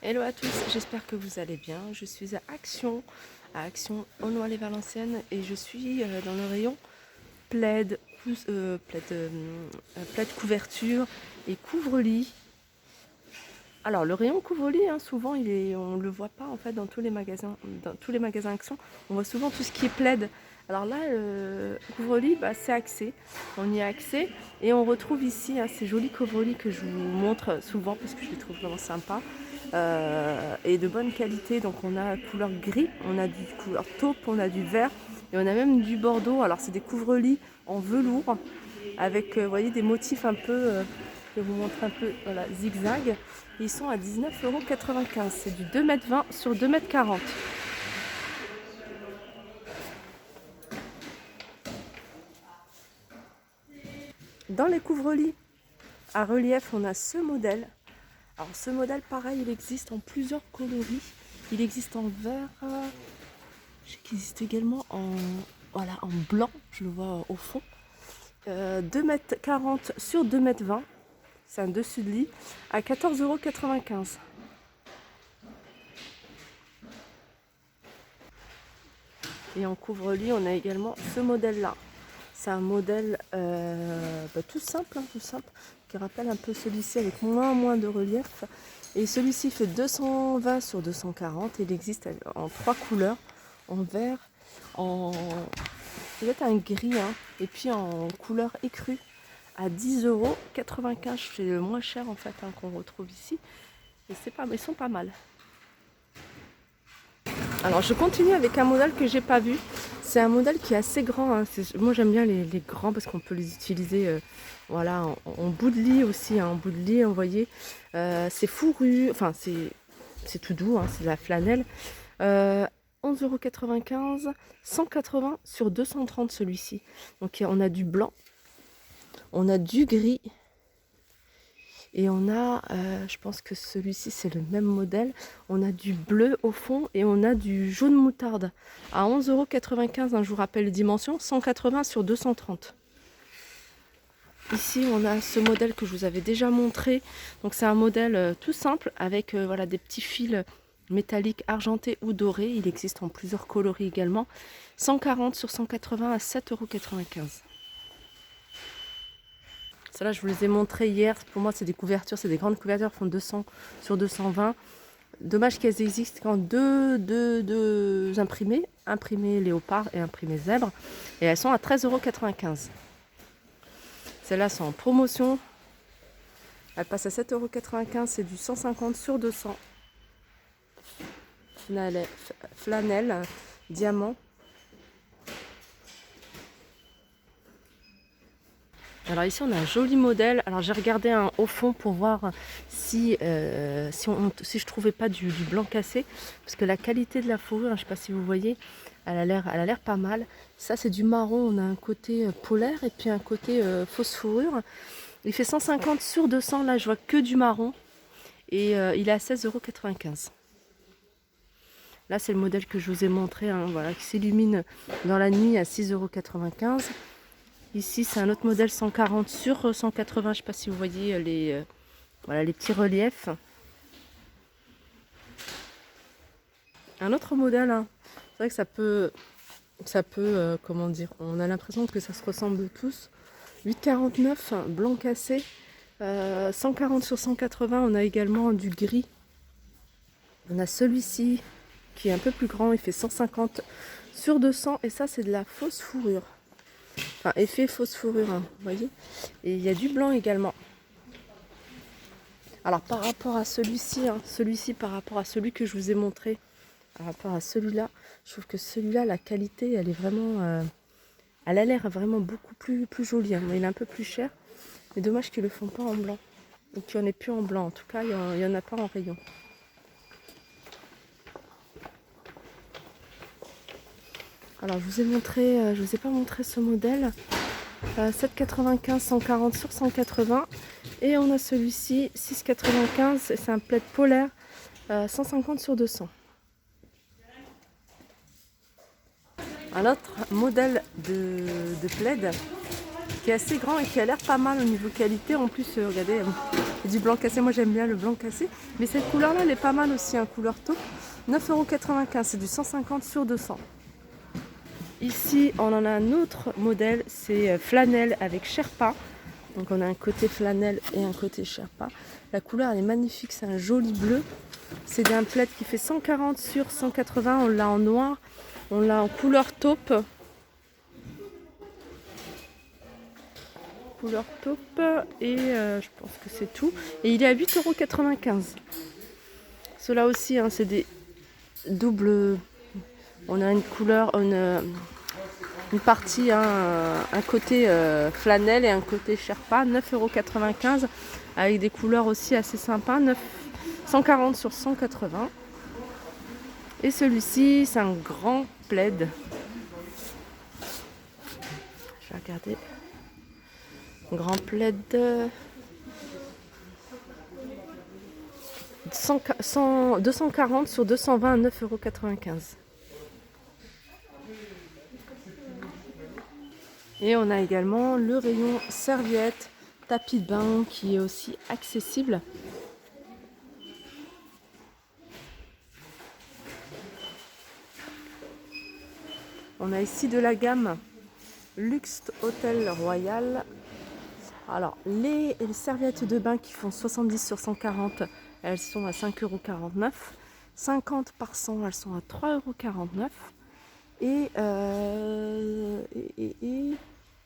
Hello à tous, j'espère que vous allez bien. Je suis à Action Aulnoy-les-Valenciennes et je suis dans le rayon plaid, plaid couverture et couvre-lit. Alors le rayon couvre-lit, hein, souvent on ne le voit pas en fait dans tous les magasins Action. On voit souvent tout ce qui est plaid. Alors là, couvre-lit, c'est accès. On y a accès et on retrouve ici ces jolis couvre-lits que je vous montre souvent parce que je les trouve vraiment sympas. Et de bonne qualité. Donc on a couleur gris, on a du couleur taupe, on a du vert et on a même du bordeaux. Alors c'est des couvre-lits en velours avec vous voyez, des motifs un peu, je vais vous montrer un peu, voilà, zigzag. Ils sont à 19,95 €. C'est du 2,20 m sur 2,40 m. Dans les couvre-lits à relief, on a ce modèle. Alors ce modèle, pareil, il existe en plusieurs coloris. Il existe en vert, je sais qu'il existe également voilà, en blanc, je le vois au fond. 2,40 m sur 2,20 m. C'est un dessus de lit à 14,95 €. Et en couvre-lit, on a également ce modèle-là. C'est un modèle tout simple, qui rappelle un peu celui-ci avec moins de relief. Et celui-ci fait 220 sur 240. Il existe en 3 couleurs, en vert, en peut-être un gris, hein, et puis en couleur écrue à 10,95 €. C'est le moins cher en fait, hein, qu'on retrouve ici. Et ils sont pas mal. Alors je continue avec un modèle que j'ai pas vu. C'est un modèle qui est assez grand, hein. Moi j'aime bien les grands parce qu'on peut les utiliser voilà, en bout de lit aussi, hein. En bout de lit, vous voyez. C'est fourru, enfin c'est tout doux, hein, c'est de la flanelle. 11,95 €, 180 sur 230 celui-ci. Donc on a du blanc, on a du gris. Et on a, je pense que celui-ci c'est le même modèle, on a du bleu au fond et on a du jaune moutarde à 11,95 €, hein, je vous rappelle les dimensions, 180 sur 230. Ici on a ce modèle que je vous avais déjà montré, donc c'est un modèle tout simple avec voilà, des petits fils métalliques argentés ou dorés, il existe en plusieurs coloris également, 140 sur 180 à 7,95 €. Celles-là, je vous les ai montrées hier. Pour moi, c'est des couvertures, c'est des grandes couvertures, font 200 sur 220. Dommage qu'elles existent qu'en deux imprimés, imprimé léopard et imprimé zèbre. Et elles sont à 13,95 €. Celles-là sont en promotion. Elles passent à 7,95 €. C'est du 150 sur 200. Flanelle, diamant. Alors ici on a un joli modèle. Alors j'ai regardé au fond pour voir si je trouvais pas du blanc cassé, parce que la qualité de la fourrure, je ne sais pas si vous voyez, elle a l'air pas mal. Ça c'est du marron, on a un côté polaire et puis un côté fausse fourrure. Il fait 150 sur 200, là je vois que du marron et il est à 16,95 €. Là c'est le modèle que je vous ai montré, hein, voilà, qui s'illumine dans la nuit à 6,95 €. Ici, c'est un autre modèle 140 sur 180. Je ne sais pas si vous voyez voilà, les petits reliefs. Un autre modèle, hein. C'est vrai que ça peut comment dire, on a l'impression que ça se ressemble tous. 8,49, blanc cassé. 140 sur 180, on a également du gris. On a celui-ci qui est un peu plus grand, il fait 150 sur 200. Et ça, c'est de la fausse fourrure. Enfin, effet fausse fourrure, hein, vous voyez. Et il y a du blanc également. Alors par rapport à celui-ci, hein, par rapport à celui que je vous ai montré, par rapport à celui-là, je trouve que celui-là, la qualité, elle est vraiment, elle a l'air vraiment beaucoup plus jolie, hein, mais il est un peu plus cher. Mais dommage qu'ils ne le font pas en blanc, ou qu'il n'y en ait plus en blanc. En tout cas, il n'y en a pas en rayon. Alors je vous ai pas montré ce modèle. 7,95, 140 sur 180. Et on a celui-ci, 6,95, c'est un plaid polaire, 150 sur 200. Un autre modèle de plaid qui est assez grand et qui a l'air pas mal au niveau qualité. En plus, regardez, et du blanc cassé. Moi j'aime bien le blanc cassé. Mais cette couleur-là, elle est pas mal aussi, couleur taupe. 9,95 €, c'est du 150 sur 200. Ici, on en a un autre modèle, c'est flanelle avec Sherpa. Donc on a un côté flanelle et un côté Sherpa. La couleur elle est magnifique, c'est un joli bleu. C'est un plaid qui fait 140 sur 180. On l'a en noir, on l'a en couleur taupe. Couleur taupe et je pense que c'est tout. Et il est à 8,95 €. Ceux-là aussi, c'est des doubles. On a une couleur, une partie, un côté flanelle et un côté Sherpa, 9,95 € avec des couleurs aussi assez sympas, 140 sur 180. Et celui-ci, c'est un grand plaid. Je vais regarder. Grand plaid 240 sur 220, 9,95 €. Et on a également le rayon serviette, tapis de bain qui est aussi accessible. On a ici de la gamme Luxe Hôtel Royal. Alors, les serviettes de bain qui font 70 sur 140, elles sont à 5,49 €. 50 par 100, elles sont à 3,49 €.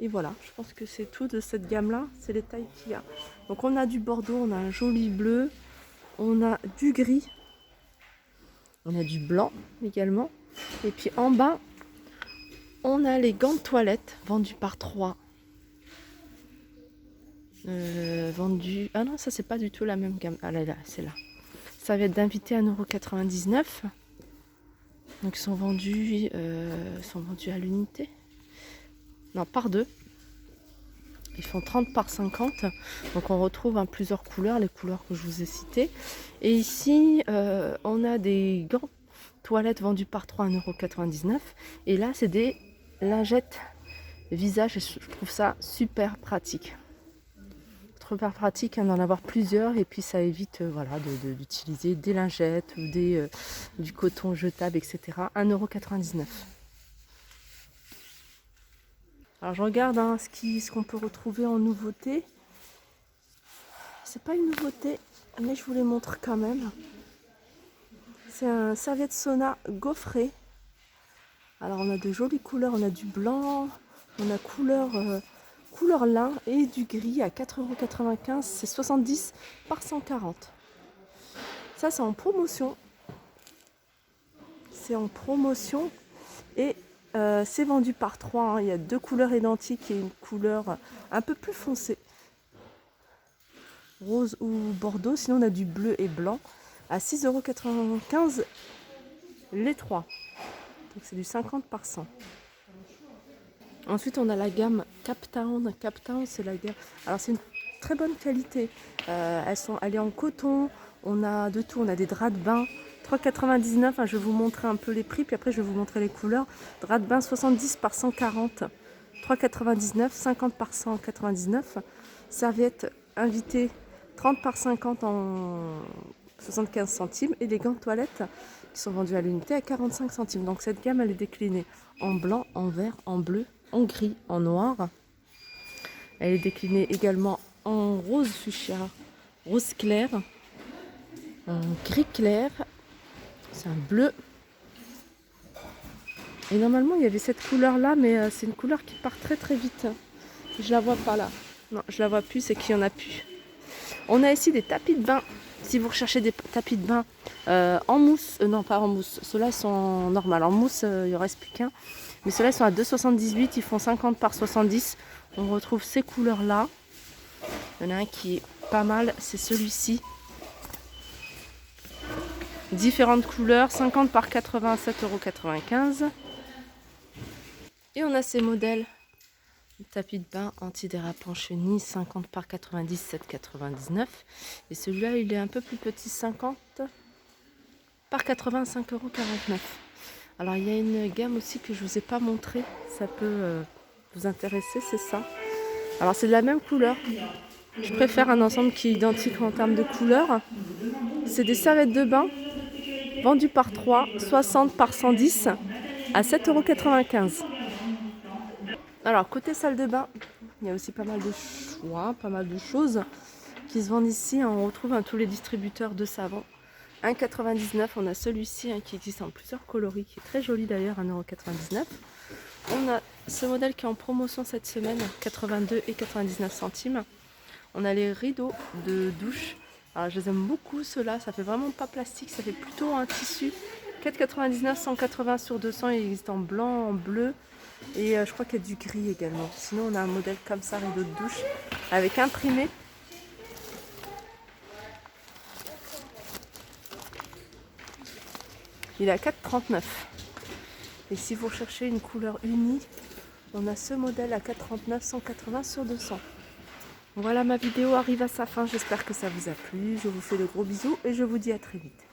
Et voilà, je pense que c'est tout de cette gamme-là. C'est les tailles qu'il y a. Donc, on a du bordeaux, on a un joli bleu, on a du gris, on a du blanc également. Et puis en bas, on a les gants de toilette vendus par 3. Vendus. Ah non, ça c'est pas du tout la même gamme. Ah là, c'est là. Ça va être d'invité à 1,99 €. Donc ils sont vendus à l'unité. Non, par 2. Ils font 30 par 50. Donc on retrouve plusieurs couleurs, les couleurs que je vous ai citées. Et ici, on a des gants toilettes vendus par 3 à 1,99 €. Et là, c'est des lingettes visage. Et je trouve ça super pratique. Super pratique d'en avoir plusieurs. Et puis ça évite d'utiliser des lingettes ou du coton jetable, etc. 1,99 €. Alors je regarde ce qu'on peut retrouver en nouveauté. C'est pas une nouveauté, mais je vous les montre quand même. C'est un serviette sauna gaufré. Alors on a de jolies couleurs, on a du blanc, on a couleur lin et du gris à 4,95 €. C'est 70 par 140. Ça c'est en promotion. C'est en promotion et c'est vendu par 3. Il y a 2 couleurs identiques et une couleur un peu plus foncée. Rose ou bordeaux. Sinon on a du bleu et blanc à 6,95 € les 3. Donc c'est du 50 par 100. Ensuite on a la gamme Captown. Captown c'est la gamme. Alors c'est une très bonne qualité. Elle est en coton. On a de tout. On a des draps de bain. 3,99 €. Je vais vous montrer un peu les prix. Puis après je vais vous montrer les couleurs. Drap de bain 70 par 140. 3,99 €. 50 par 199. Serviette invitée 30 par 50 en 75 centimes. Et les gants de toilette qui sont vendus à l'unité à 45 centimes. Donc cette gamme elle est déclinée en blanc, en vert, en bleu, en gris, en noir. Elle est déclinée également en rose fuchsia, rose clair, en gris clair. C'est un bleu. Et normalement il y avait cette couleur là, mais c'est une couleur qui part très très vite. Je la vois pas là. Non, je la vois plus, c'est qu'il y en a plus. On a ici des tapis de bain. Si vous recherchez des tapis de bain en mousse, non pas en mousse, ceux-là sont normaux. En mousse, il ne reste plus qu'un. Mais ceux-là sont à 2,78 €, ils font 50 par 70. On retrouve ces couleurs-là. Il y en a un qui est pas mal, c'est celui-ci. Différentes couleurs, 50 par 87,95 €. Et on a ces modèles. Tapis de bain antidérapant chenille 50 par 97,99 €. Et celui-là, il est un peu plus petit, 50 par 85,49 €. Alors, il y a une gamme aussi que je ne vous ai pas montrée. Ça peut vous intéresser, c'est ça. Alors, c'est de la même couleur. Je préfère un ensemble qui est identique en termes de couleur. C'est des serviettes de bain vendues par 3, 60 par 110 à 7,95 €. Alors côté salle de bain, il y a aussi pas mal de choix, pas mal de choses qui se vendent ici. On retrouve tous les distributeurs de savon. 1,99 €, on a celui-ci qui existe en plusieurs coloris, qui est très joli d'ailleurs, 1,99 €. On a ce modèle qui est en promotion cette semaine, 82 et 99 centimes. On a les rideaux de douche. Alors je les aime beaucoup ceux-là, ça fait vraiment pas plastique, ça fait plutôt un tissu. 4,99 €, 180 sur 200, il existe en blanc, en bleu et je crois qu'il y a du gris également. Sinon on a un modèle comme ça, rideau de douche, avec imprimé. Il est à 4,39 €. Et si vous recherchez une couleur unie, on a ce modèle à 4,39 €, 180 sur 200. Voilà, ma vidéo arrive à sa fin, j'espère que ça vous a plu. Je vous fais de gros bisous et je vous dis à très vite.